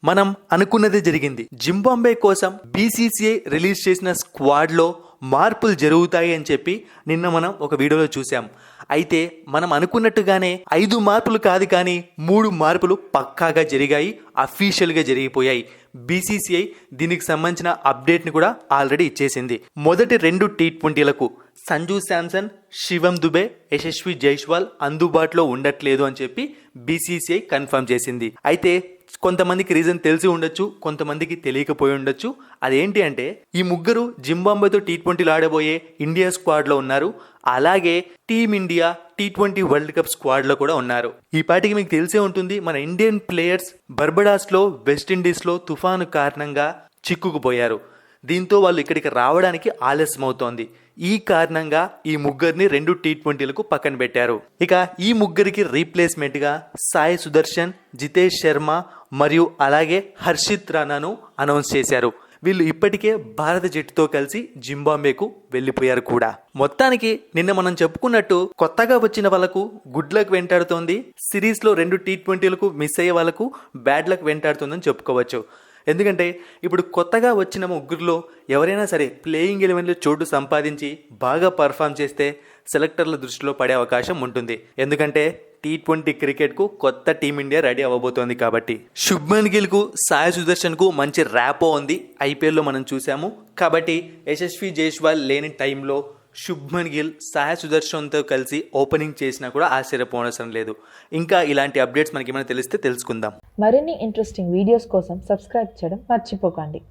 మనం అనుకున్నదే జరిగింది. జింబాబ్వే కోసం బీసీసీఐ రిలీజ్ చేసిన స్క్వాడ్లో మార్పులు జరుగుతాయి అని చెప్పి నిన్న మనం ఒక వీడియోలో చూసాం. అయితే మనం అనుకున్నట్టుగానే 5 మార్పులు కాదు కానీ 3 మార్పులు పక్కాగా జరిగాయి, అఫీషియల్గా జరిగిపోయాయి. బీసీసీఐ దీనికి సంబంధించిన అప్డేట్ని కూడా ఆల్రెడీ ఇచ్చేసింది. మొదటి 2 T20లకు సంజు శాంసన్, శివం దుబే, యశస్వి జైస్వాల్ అందుబాటులో ఉండట్లేదు అని చెప్పి బీసీసీఐ కన్ఫర్మ్ చేసింది. అయితే కొంతమందికి రీజన్ తెలిసి ఉండొచ్చు, కొంతమందికి తెలియకపోయి ఉండొచ్చు. అదేంటి అంటే ఈ ముగ్గురు జింబాబ్వేతో T20 ఆడబోయే ఇండియా స్క్వాడ్లో ఉన్నారు. అలాగే టీమిండియా T20 వరల్డ్ కప్ స్క్వాడ్లో కూడా ఉన్నారు. ఈ పాటికి మీకు తెలిసే ఉంటుంది, మన ఇండియన్ ప్లేయర్స్ బర్బడాస్లో, వెస్టిండీస్లో తుఫాను కారణంగా చిక్కుకుపోయారు. దీంతో వాళ్ళు ఇక్కడికి రావడానికి ఆలస్యం అవుతోంది. ఈ కారణంగా ఈ ముగ్గురిని 2 T20లకు పక్కన పెట్టారు. ఇక ఈ ముగ్గురికి రీప్లేస్మెంట్గా సాయి సుదర్శన్, జితేష్ శర్మ మరియు అలాగే హర్షిత్ రాణాను అనౌన్స్ చేశారు. వీళ్ళు ఇప్పటికే భారత జట్టుతో కలిసి జింబాబ్వేకు వెళ్ళిపోయారు కూడా. మొత్తానికి నిన్న మనం చెప్పుకున్నట్టు కొత్తగా వచ్చిన వాళ్ళకు గుడ్ లక్ వెంటాడుతోంది, సిరీస్లో 2 T20లకు మిస్ అయ్యే వాళ్ళకు బ్యాడ్ లక్ వెంటాడుతుందని చెప్పుకోవచ్చు. ఎందుకంటే ఇప్పుడు కొత్తగా వచ్చిన ముగ్గురులో ఎవరైనా సరే ప్లేయింగ్ 11లో చోటు సంపాదించి బాగా పర్ఫామ్ చేస్తే సెలెక్టర్ల దృష్టిలో పడే అవకాశం ఉంటుంది. ఎందుకంటే T20 క్రికెట్కు కొత్త టీమిండియా రెడీ అవ్వబోతోంది కాబట్టి. శుభ్మన్ గిల్కు, సాయి సుదర్శన్కు మంచి ర్యాపో ఉంది, ఐపీఎల్లో మనం చూసాము. కాబట్టి యశస్వి జైస్వాల్ లేని టైంలో శుభ్మన్ గిల్ సాయి సుదర్శన్తో కలిసి ఓపెనింగ్ చేసినా కూడా ఆశ్చర్యపోనవసరం లేదు. ఇంకా ఇలాంటి అప్డేట్స్ మనకి ఏమైనా తెలిస్తే తెలుసుకుందాం. మరిన్ని ఇంట్రెస్టింగ్ వీడియోస్ కోసం సబ్స్క్రైబ్ చేయడం మర్చిపోకండి.